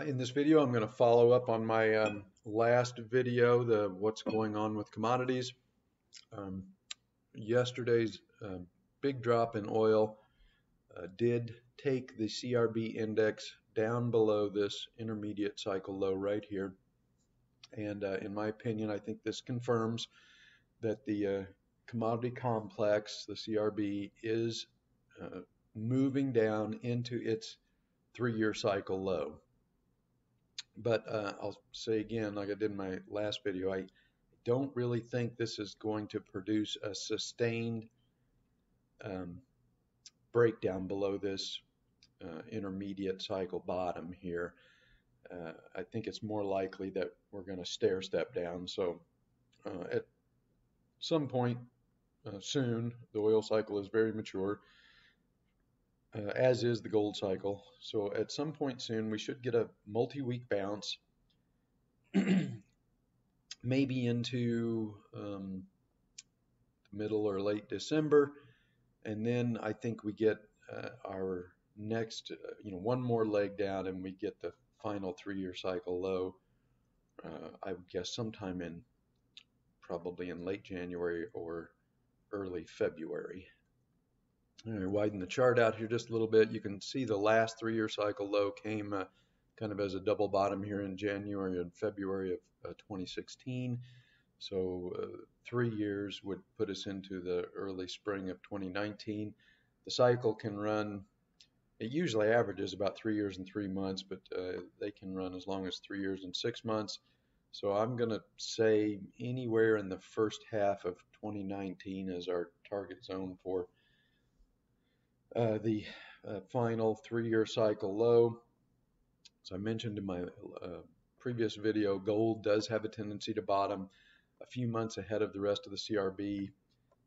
In this video, I'm going to follow up on my last video, the what's going on with commodities. Um, Yesterday's big drop in oil did take the CRB index down below this intermediate cycle low right here. And in my opinion, I think this confirms that the commodity complex, the CRB, is moving down into its 3-year cycle low. But I'll say again, like I did in my last video, I don't really think this is going to produce a sustained breakdown below this intermediate cycle bottom here. I think it's more likely that we're going to stair step down. So at some point soon, the oil cycle is very mature, as is the gold cycle. So at some point soon, we should get a multi-week bounce, maybe into middle or late December, and then I think we get our next, one more leg down, and we get the final 3-year cycle low. I would guess sometime probably in late January or early February. Widen the chart out here just a little bit. You can see the last 3-year cycle low came kind of as a double bottom here in January and February of 2016. So 3 years would put us into the early spring of 2019. The cycle can run, it usually averages about 3 years and 3 months, but they can run as long as 3 years and 6 months. So I'm going to say anywhere in the first half of 2019 as our target zone for the final 3-year cycle low. As I mentioned in my previous video, gold does have a tendency to bottom a few months ahead of the rest of the CRB,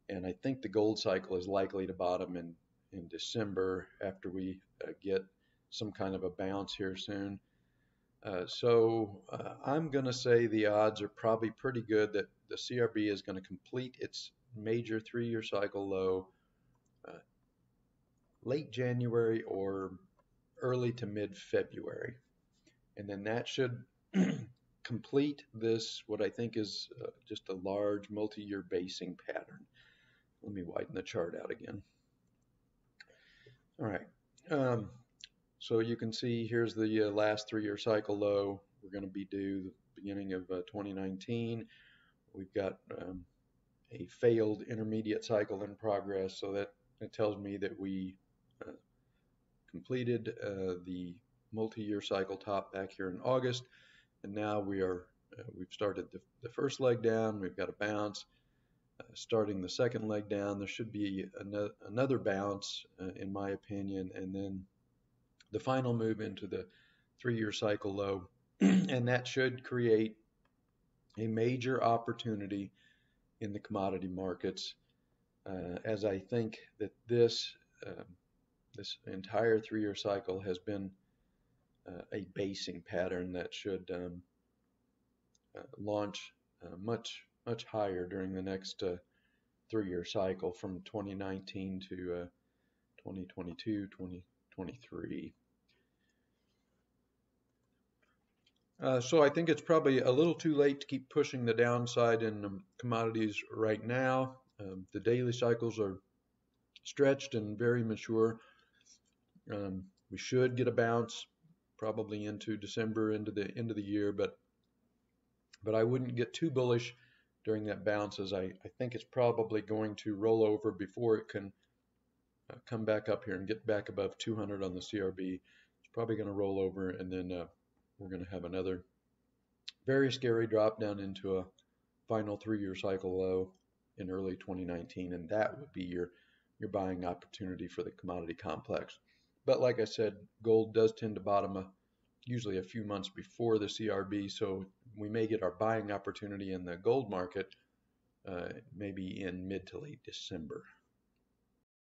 and I think the gold cycle is likely to bottom in December after we get some kind of a bounce here soon. So I'm going to say the odds are probably pretty good that the CRB is going to complete its major 3-year cycle low late January or early to mid-February. And then that should complete this, what I think is just a large multi-year basing pattern. Let me widen the chart out again. All right. So you can see here's the last 3-year cycle low. We're going to be due the beginning of 2019. We've got a failed intermediate cycle in progress, so that tells me that we completed the multi-year cycle top back here in August, and now we've started the first leg down. We've got a bounce. Starting the second leg down, there should be another bounce, in my opinion, and then the final move into the 3-year cycle low, and that should create a major opportunity in the commodity markets, as I think that this entire 3-year cycle has been a basing pattern that should launch much higher during the next 3-year cycle from 2019 to 2022, 2023. So I think it's probably a little too late to keep pushing the downside in commodities right now. The daily cycles are stretched and very mature. We should get a bounce probably into December, into the end of the year, but I wouldn't get too bullish during that bounce, as I think it's probably going to roll over before it can come back up here and get back above 200 on the CRB. It's probably going to roll over, and then we're going to have another very scary drop down into a final 3-year cycle low in early 2019, and that would be your buying opportunity for the commodity complex. But like I said, gold does tend to bottom usually a few months before the CRB, so we may get our buying opportunity in the gold market maybe in mid to late December.